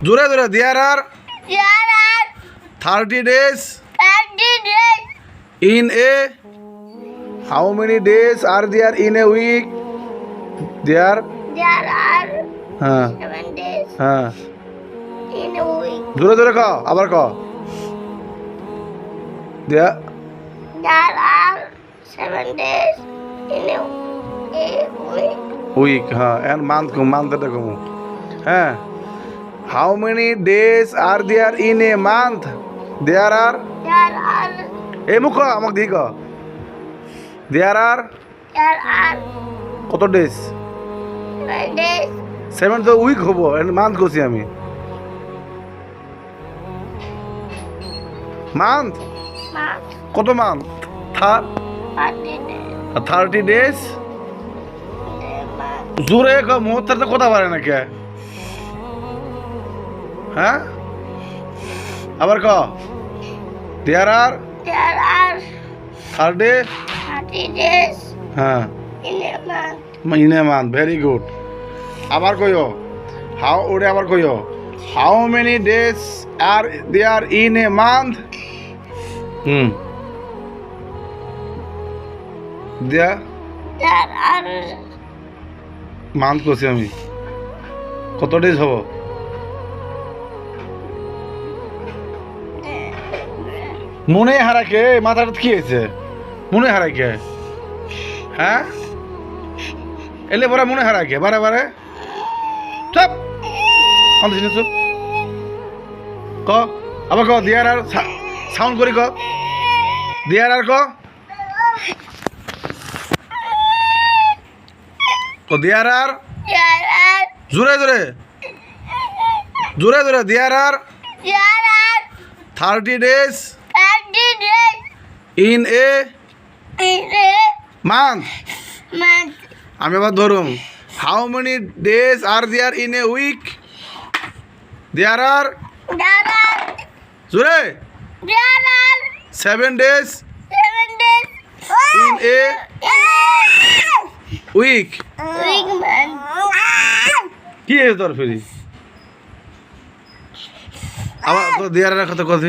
জোরে জোরে দেয়ার are There are 30 days 30 days. in a how many days are there in a week? There There are হ্যাঁ 7 days হ্যাঁ in a week. জোরে জোরে ক আবার ক দেয়া There are 7 days in a week. Week হ্যাঁ এন্ড মান্থ কম হ্যাঁ how many days are there in a month there are There are এই মুখ আমাকে দিই ক দেয়ার আর কত ডেজ 7 days. 7 তো উইক হবো এন্ড মান্থ করছি আমি মান্থ Month. কত month 30 days. 30 days The month. জোরে ক মুহূর্তে তো কথা পারে না কে হ্যাঁ আবার ক there are There are 30 30 days হ্যাঁ in a month. In a month very good আবার কইও হাউ ওরে আবার কইও how many days are there in a month there There are month করছি আমি কত ডেজ হব মনে হারাকে মাথাটা কি হয়েছে মনে হারাকে হ্যাঁ এলে পরে মনে হারাকে বারে বারে চপ অন্ত জিনিস চুপ ক আবার ক দিয়ার আর সাউন্ড করি ক দিয়ার আর ক দিয়ার আর There are জোরে জোরে জোরে জোরে there are There are 30 days 30 days in a in a month month. আমি আবার ধরুম how many days are there in a week there are There are জোরে There are 7 days 7 days in a week week month. কি হয়েছে তোর ফিরি আবার তো দেয়ার কথা কথা